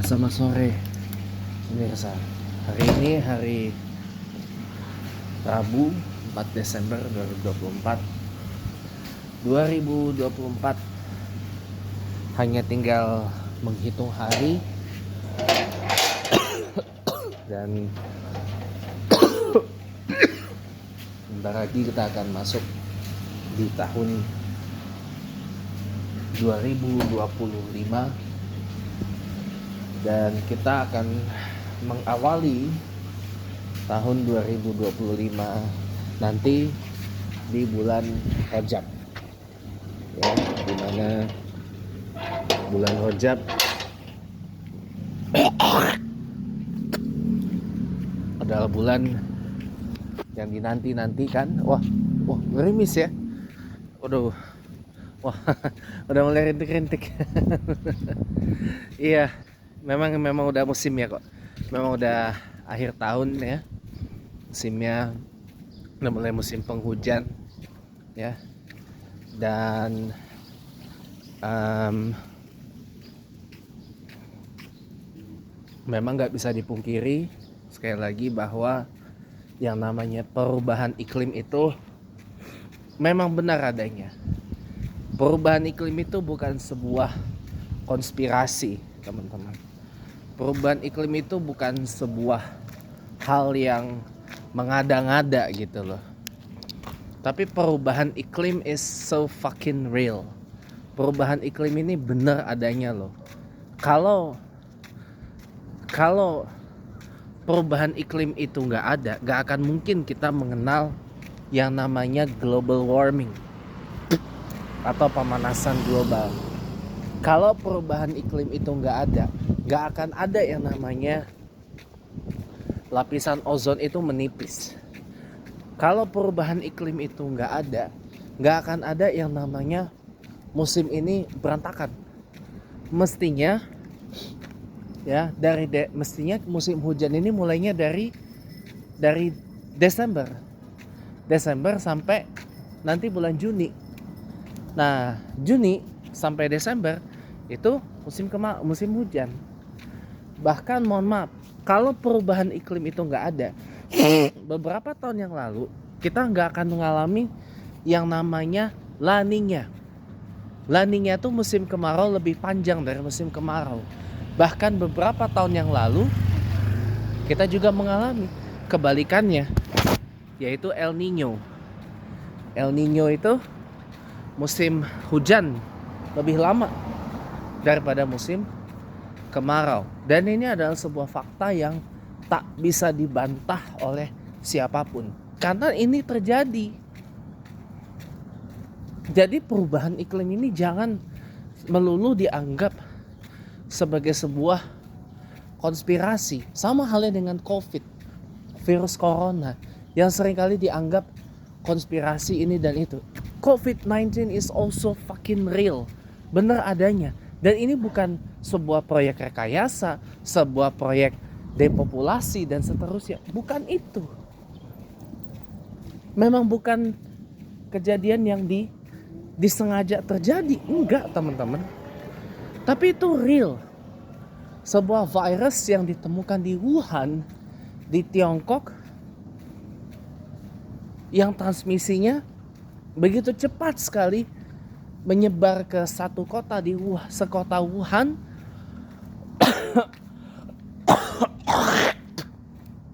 Selamat sore pemirsa. Hari ini hari Rabu 4 Desember 2024. 2024 hanya tinggal menghitung hari dan bentar lagi kita akan masuk di tahun 2025 dan kita akan mengawali tahun 2025 nanti di bulan Rajab, ya, dimana bulan Rajab adalah bulan yang dinanti-nantikan. Wah, gerimis ya. Waduh, wah, udah mulai rintik-rintik. Iya, memang udah musimnya kok. Memang udah akhir tahun ya. Musimnya udah mulai musim penghujan ya. Dan memang nggak bisa dipungkiri sekali lagi bahwa yang namanya perubahan iklim itu memang benar adanya. Perubahan iklim itu bukan sebuah konspirasi, teman-teman. Perubahan iklim itu bukan sebuah hal yang mengada-ngada gitu loh. Tapi perubahan iklim is so fucking real. Perubahan iklim ini benar adanya loh. Kalau perubahan iklim itu nggak ada, nggak akan mungkin kita mengenal yang namanya global warming atau pemanasan global. Kalau perubahan iklim itu nggak ada, nggak akan ada yang namanya lapisan ozon itu menipis. Kalau perubahan iklim itu nggak ada, nggak akan ada yang namanya musim ini berantakan. Mestinya ya mestinya musim hujan ini mulainya dari Desember sampai nanti bulan Juni. Nah, Juni sampai Desember itu musim hujan. Bahkan mohon maaf, kalau perubahan iklim itu nggak ada, beberapa tahun yang lalu kita nggak akan mengalami yang namanya La Niña. La Niña itu musim kemarau lebih panjang dari musim kemarau. Bahkan beberapa tahun yang lalu kita juga mengalami kebalikannya, yaitu El Niño. El Niño itu musim hujan lebih lama daripada musim kemarau. Dan ini adalah sebuah fakta yang tak bisa dibantah oleh siapapun, karena ini terjadi. Jadi perubahan iklim ini jangan melulu dianggap sebagai sebuah konspirasi. Sama halnya dengan COVID, virus corona, yang seringkali dianggap konspirasi ini dan itu. COVID-19 is also fucking real, benar adanya. Dan ini bukan sebuah proyek rekayasa, sebuah proyek depopulasi dan seterusnya. Bukan itu. Memang bukan kejadian yang disengaja terjadi. Enggak, teman-teman. Tapi itu real. Sebuah virus yang ditemukan di Wuhan, di Tiongkok, yang transmisinya begitu cepat sekali menyebar ke satu kota sekota Wuhan,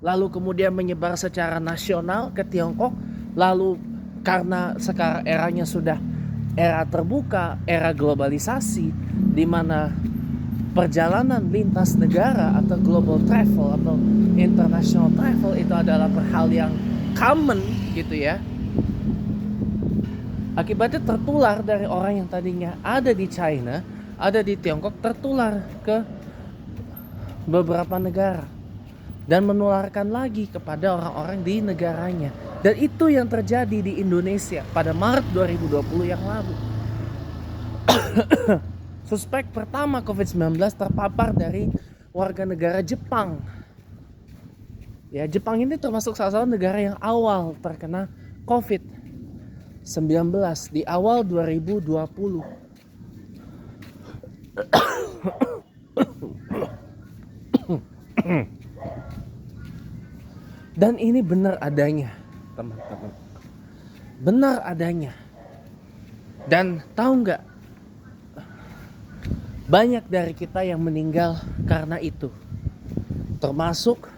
lalu kemudian menyebar secara nasional ke Tiongkok. Lalu karena sekarang eranya sudah era terbuka, era globalisasi, di mana perjalanan lintas negara atau global travel atau international travel itu adalah hal yang common gitu ya. Akibatnya tertular dari orang yang tadinya ada di China, ada di Tiongkok, tertular ke beberapa negara dan menularkan lagi kepada orang-orang di negaranya. Dan itu yang terjadi di Indonesia pada Maret 2020 yang lalu. Suspek pertama COVID-19 terpapar dari warga negara Jepang. Ya, Jepang ini termasuk salah satu negara yang awal terkena COVID-19 di awal 2020. Dan ini benar adanya, teman-teman. Benar adanya. Dan tahu nggak, banyak dari kita yang meninggal karena itu. Termasuk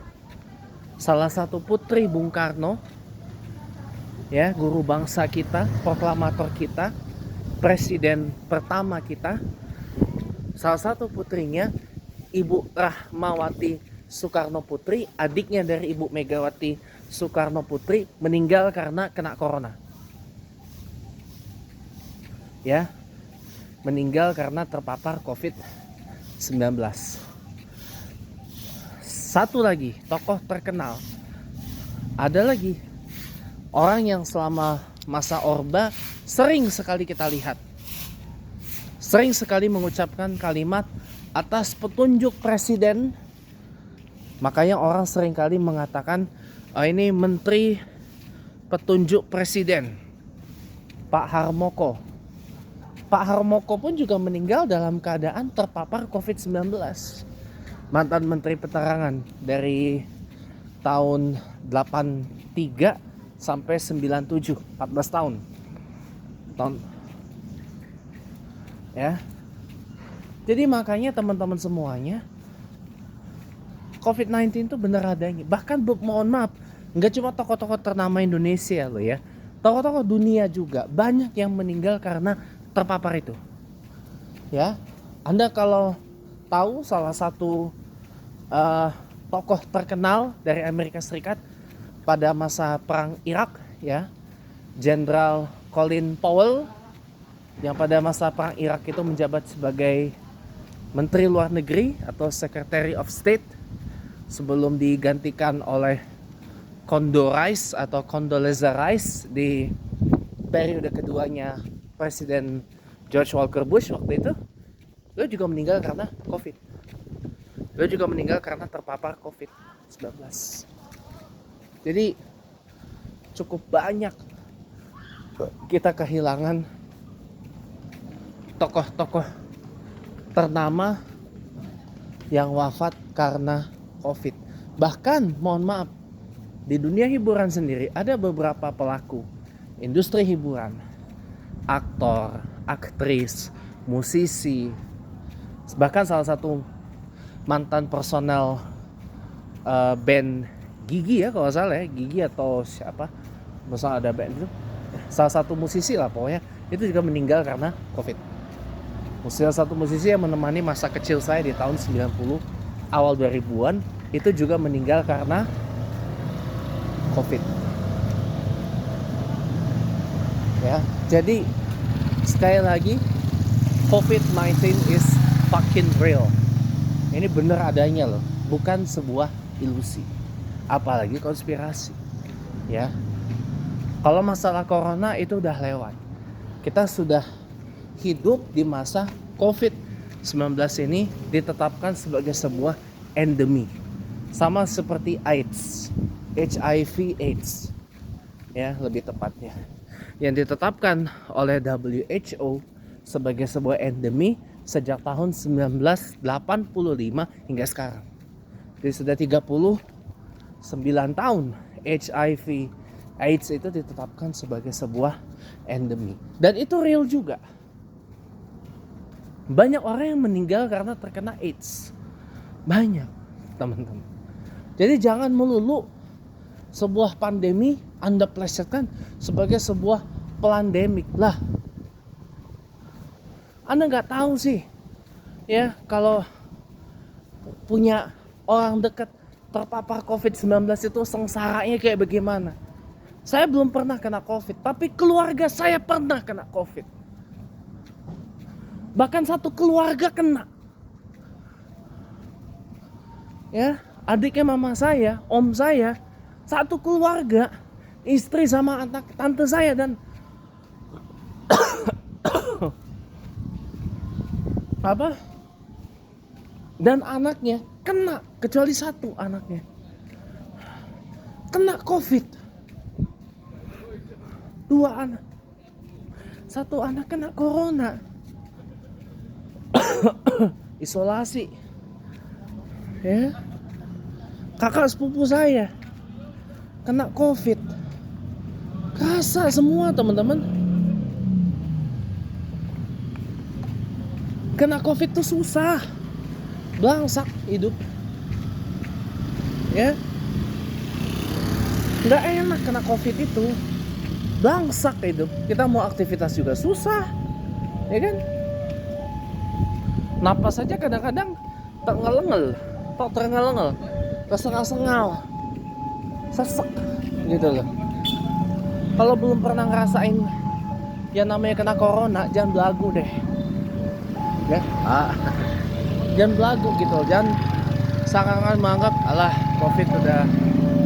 salah satu putri Bung Karno, ya, guru bangsa kita, proklamator kita, presiden pertama kita. Salah satu putrinya Ibu Rahmawati Soekarno Putri, adiknya dari Ibu Megawati Soekarno Putri, meninggal karena kena corona. Ya, meninggal karena terpapar COVID-19. Satu lagi, tokoh terkenal. Ada lagi orang yang selama masa Orba sering sekali kita lihat, sering sekali mengucapkan kalimat atas petunjuk presiden. Makanya orang sering kali mengatakan, oh, ini menteri petunjuk presiden, Pak Harmoko. Pak Harmoko pun juga meninggal dalam keadaan terpapar COVID-19. Mantan Menteri Penerangan dari tahun 83 sampai 97, 14 tahun. Ya. Jadi makanya teman-teman semuanya, COVID-19 itu benar adanya. Bahkan mohon maaf, nggak cuma tokoh-tokoh ternama Indonesia loh ya, tokoh-tokoh dunia juga banyak yang meninggal karena terpapar itu. Ya, Anda kalau tahu salah satu tokoh terkenal dari Amerika Serikat pada masa perang Irak, ya, Jenderal Colin Powell, yang pada masa perang Irak itu menjabat sebagai Menteri Luar Negeri atau Secretary of State sebelum digantikan oleh Condoleezza Rice di periode keduanya Presiden George Walker Bush waktu itu. Beliau juga meninggal karena COVID. Beliau juga meninggal karena terpapar COVID-19. Jadi cukup banyak kita kehilangan tokoh-tokoh ternama yang wafat karena COVID. Bahkan mohon maaf, di dunia hiburan sendiri ada beberapa pelaku industri hiburan, aktor, aktris, musisi, bahkan salah satu mantan personel band Gigi, ya kalau salah ya, Gigi atau siapa, misalnya ada band itu, salah satu musisi lah pokoknya, itu juga meninggal karena COVID. Salah satu musisi yang menemani masa kecil saya di tahun 90 awal 2000-an itu juga meninggal karena COVID. Ya, jadi sekali lagi, COVID-19 is fucking real. Ini benar adanya loh, bukan sebuah ilusi, apalagi konspirasi. Ya, kalau masalah corona itu udah lewat. Kita sudah hidup di masa COVID-19 ini ditetapkan sebagai sebuah endemi, sama seperti AIDS, HIV AIDS, ya lebih tepatnya, yang ditetapkan oleh WHO sebagai sebuah endemi sejak tahun 1985 hingga sekarang. Jadi sudah 39 tahun HIV AIDS itu ditetapkan sebagai sebuah endemi, dan itu real juga. Banyak orang yang meninggal karena terkena AIDS. Banyak, teman-teman. Jadi jangan melulu sebuah pandemi Anda plesetkan sebagai sebuah plandemik lah. Anda nggak tahu sih, ya, kalau punya orang dekat terpapar COVID-19 itu sengsaranya kayak bagaimana. Saya belum pernah kena COVID, tapi keluarga saya pernah kena COVID. Bahkan satu keluarga kena. Ya, adiknya mama saya, om saya, satu keluarga, istri sama anak tante saya dan apa? Dan anaknya kena, kecuali satu anaknya kena COVID. Dua anak, satu anak kena corona. Isolasi, ya. Kakak sepupu saya kena COVID. Kerasa semua teman-teman. Kena COVID tuh susah, belangsak hidup, ya. Nggak enak kena COVID itu, belangsak hidup. Kita mau aktivitas juga susah, ya kan? Napas saja kadang-kadang terengel-engel, kesengal-sengal, sesek gitu loh. Kalau belum pernah ngerasain yang namanya kena corona, jangan belagu deh, ya. Jangan belagu gitu, jangan seakan-akan menganggap alah COVID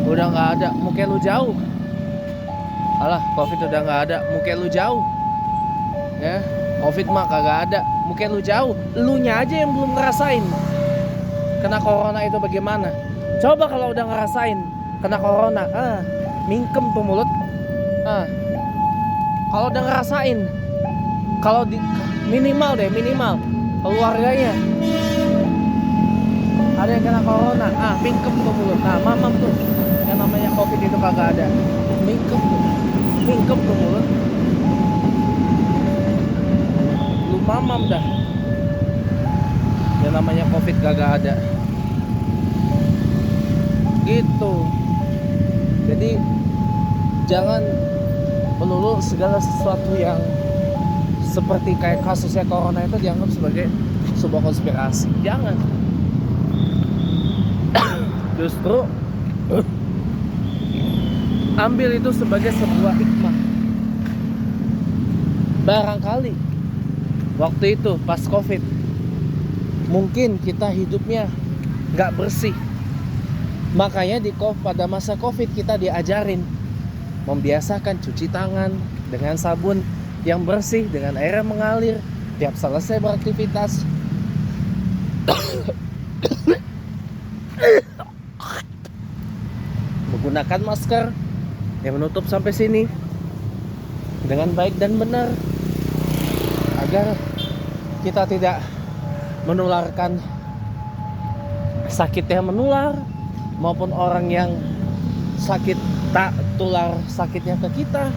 udah nggak ada, muka lu jauh. Alah COVID udah nggak ada, muka lu jauh, ya. COVID mah kagak ada, muka lu jauh. Elunya aja yang belum ngerasain kena corona itu bagaimana. Coba kalau udah ngerasain kena corona, mingkem tuh mulut. Kalau udah ngerasain, kalau minimal keluarganya ada yang kena corona, mingkem tuh mulut. Mamam tuh yang namanya COVID itu kagak ada, mingkem tuh mulut. Lu mamam dah, yang namanya COVID kagak ada, gitu. Jadi jangan melulu segala sesuatu yang seperti kayak kasusnya corona itu dianggap sebagai sebuah konspirasi. Jangan. Justru ambil itu sebagai sebuah hikmah. Barangkali waktu itu pas COVID, mungkin kita hidupnya gak bersih. Makanya pada masa COVID kita diajarin membiasakan cuci tangan dengan sabun yang bersih, dengan air yang mengalir tiap selesai beraktivitas. Menggunakan masker yang menutup sampai sini dengan baik dan benar, agar kita tidak menularkan sakit yang menular, maupun orang yang sakit tak tular sakitnya ke kita.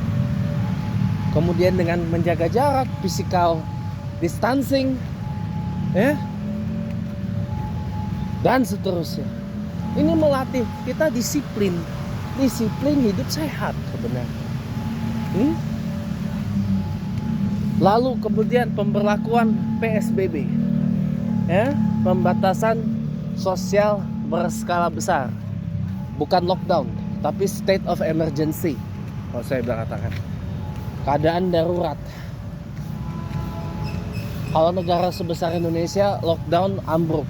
Kemudian dengan menjaga jarak, physical distancing, ya, dan seterusnya. Ini melatih kita disiplin hidup sehat sebenarnya. Lalu kemudian pemberlakuan PSBB, ya, pembatasan sosial berskala besar, bukan lockdown, tapi state of emergency. Kalau saya bilang katakan keadaan darurat. Kalau negara sebesar Indonesia lockdown ambruk.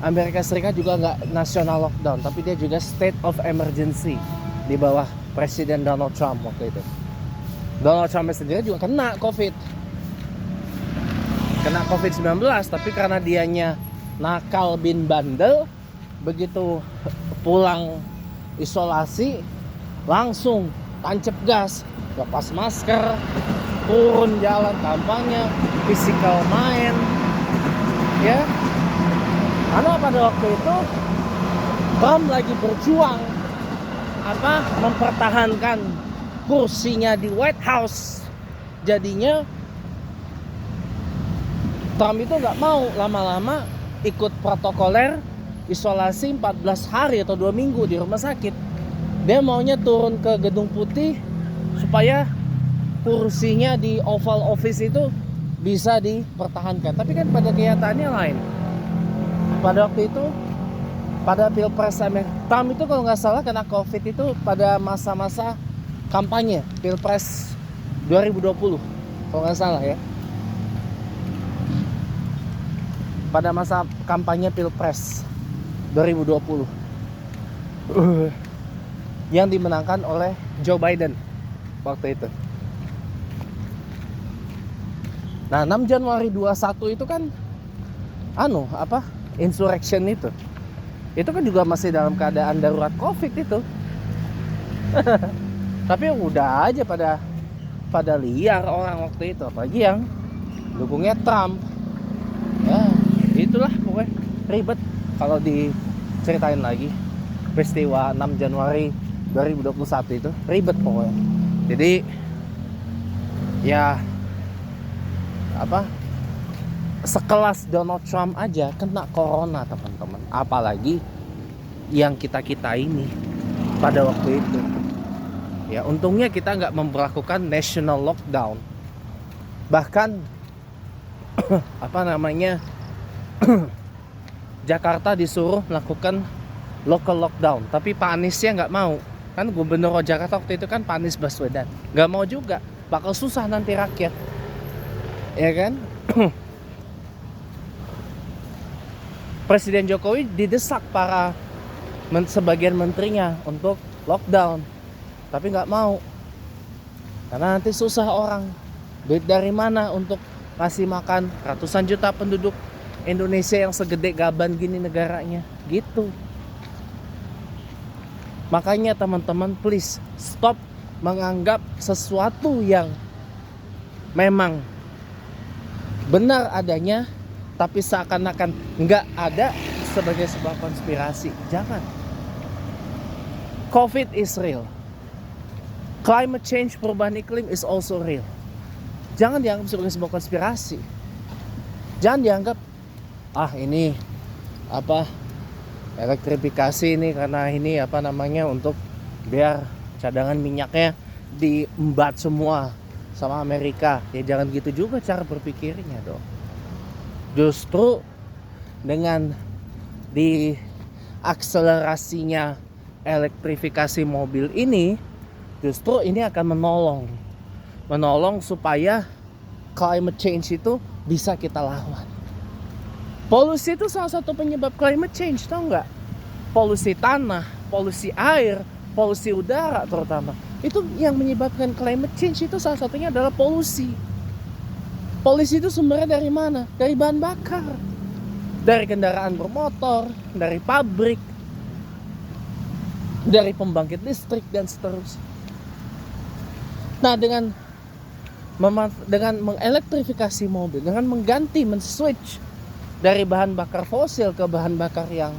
Amerika Serikat juga nggak national lockdown, tapi dia juga state of emergency di bawah Presiden Donald Trump waktu itu. Donald Trump sendiri juga kena COVID-19, tapi karena dianya nakal bin bandel, begitu pulang isolasi langsung tancap gas, lepas masker, turun jalan kampanye, physical main, ya. Karena pada waktu itu Trump lagi berjuang mempertahankan kursinya di White House. Jadinya Trump itu nggak mau lama-lama ikut protokoler isolasi 14 hari atau 2 minggu di rumah sakit. Dia maunya turun ke Gedung Putih supaya kursinya di Oval Office itu bisa dipertahankan. Tapi kan pada kenyataannya lain. Pada waktu itu, pada Pilpres Trump itu kalau nggak salah kena COVID itu pada masa-masa kampanye Pilpres 2020, kalau nggak salah ya. Pada masa kampanye Pilpres 2020 yang dimenangkan oleh Joe Biden waktu itu. Nah, 6 Januari 21 itu kan insurrection itu kan juga masih dalam keadaan darurat COVID itu. Tapi udah aja pada liar orang waktu itu, apalagi yang dukungnya Trump. Ya, itulah pokoknya ribet kalau diceritain lagi peristiwa 6 Januari 2021 itu ribet pokoknya. Jadi ya apa, sekelas Donald Trump aja kena corona teman-teman, apalagi yang kita ini pada waktu itu. Ya untungnya kita nggak memberlakukan national lockdown, bahkan apa namanya Jakarta disuruh melakukan local lockdown, tapi Pak Aniesnya nggak mau. Kan gubernur Jakarta waktu itu kan Pak Anies Baswedan, nggak mau juga, bakal susah nanti rakyat, ya kan. Presiden Jokowi didesak para sebagian menterinya untuk lockdown, tapi nggak mau, karena nanti susah orang. Duit dari mana untuk kasih makan ratusan juta penduduk Indonesia yang segede gaban gini negaranya, gitu. Makanya teman-teman, please stop menganggap sesuatu yang memang benar adanya tapi seakan-akan nggak ada sebagai sebuah konspirasi. Jangan. COVID is real. Climate change, perubahan iklim is also real. Jangan dianggap sebagai sebuah konspirasi. Jangan dianggap ini apa, elektrifikasi ini karena ini apa namanya, untuk biar cadangan minyaknya diembat semua sama Amerika. Ya jangan gitu juga cara berpikirnya dong. Justru dengan diakselerasinya elektrifikasi mobil ini, justru ini akan menolong supaya climate change itu bisa kita lawan. Polusi itu salah satu penyebab climate change, tau nggak? Polusi tanah, polusi air, polusi udara terutama. Itu yang menyebabkan climate change, itu salah satunya adalah polusi. Polusi itu sumbernya dari mana? Dari bahan bakar. Dari kendaraan bermotor, dari pabrik, dari pembangkit listrik dan seterusnya. Nah, dengan mengelektrifikasi mobil, dengan mengganti, men-switch dari bahan bakar fosil ke bahan bakar yang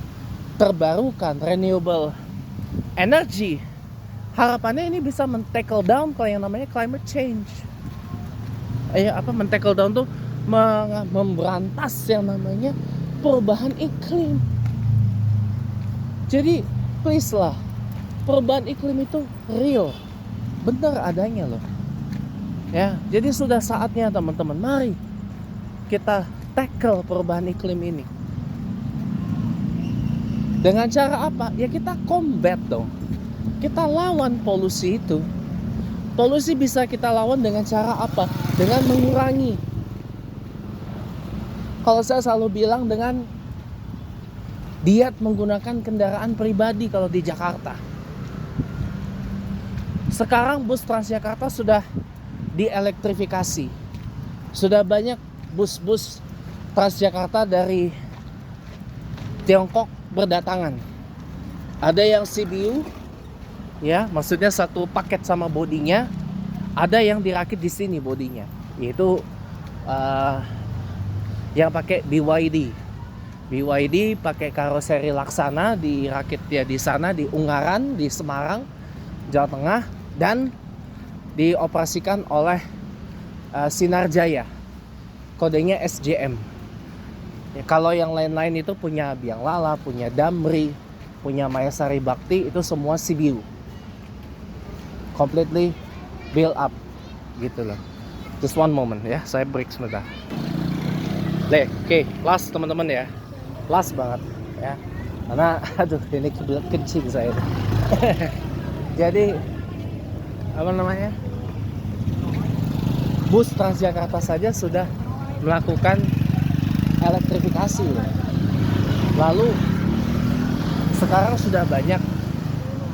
terbarukan, renewable energy, harapannya ini bisa men-tackle down kalau yang namanya climate change. Men-tackle down tuh memberantas yang namanya perubahan iklim. Jadi please lah, perubahan iklim itu real, benar adanya loh. Ya, jadi sudah saatnya teman-teman, mari kita tackle perubahan iklim ini. Dengan cara apa? Ya kita combat dong. Kita lawan polusi itu. Polusi bisa kita lawan dengan cara apa? Dengan mengurangi. Kalau saya selalu bilang dengan diet menggunakan kendaraan pribadi kalau di Jakarta. Sekarang bus Transjakarta sudah dielektrifikasi. Sudah banyak bus-bus Transjakarta dari Tiongkok berdatangan. Ada yang CBU, ya, maksudnya satu paket sama bodinya. Ada yang dirakit di sini bodinya, yaitu yang pakai BYD. BYD pakai karoseri Laksana, dirakit ya di sana di Ungaran, di Semarang, Jawa Tengah, dan dioperasikan oleh Sinar Jaya. Kodenya SJM. Ya, kalau yang lain-lain itu punya Biang Lala, punya Damri, punya Mayasari Bakti, itu semua CBU. Completely build up gitu loh. Just one moment ya, saya break sebentar. Oke, last teman-teman ya. Last banget ya. Karena aduh ini kebelet kencing saya. Jadi apa namanya? Bus Transjakarta saja sudah melakukan elektrifikasi. Lalu sekarang sudah banyak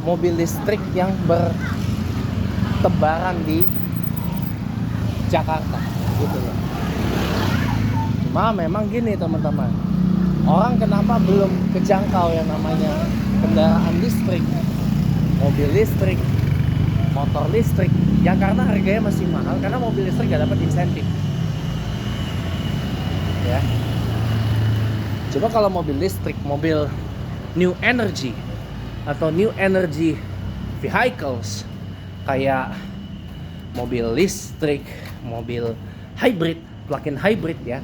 mobil listrik yang bertebaran di Jakarta gitu loh. Cuma memang gini teman-teman, orang kenapa belum kejangkau yang namanya kendaraan listrik, mobil listrik, motor listrik? Ya karena harganya masih mahal, karena mobil listrik gak dapat insentif. Ya. Coba kalau mobil listrik, mobil new energy atau new energy vehicles kayak mobil listrik, mobil hybrid, plug-in hybrid ya.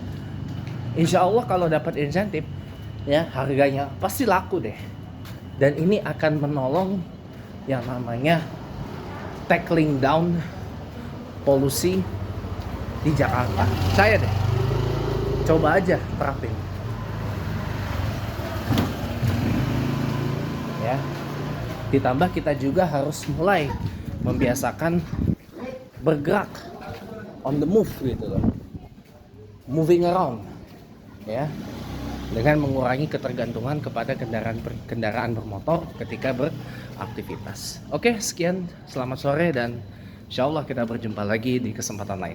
Insya Allah kalau dapat insentif ya harganya pasti laku deh. Dan ini akan menolong yang namanya tackling down polusi di Jakarta. Saya deh, coba aja terapin. Ya. Ditambah kita juga harus mulai membiasakan bergerak on the move gitu loh. Moving around. Ya. Dengan mengurangi ketergantungan kepada kendaraan bermotor ketika beraktivitas. Oke, sekian, selamat sore dan insya Allah kita berjumpa lagi di kesempatan lain.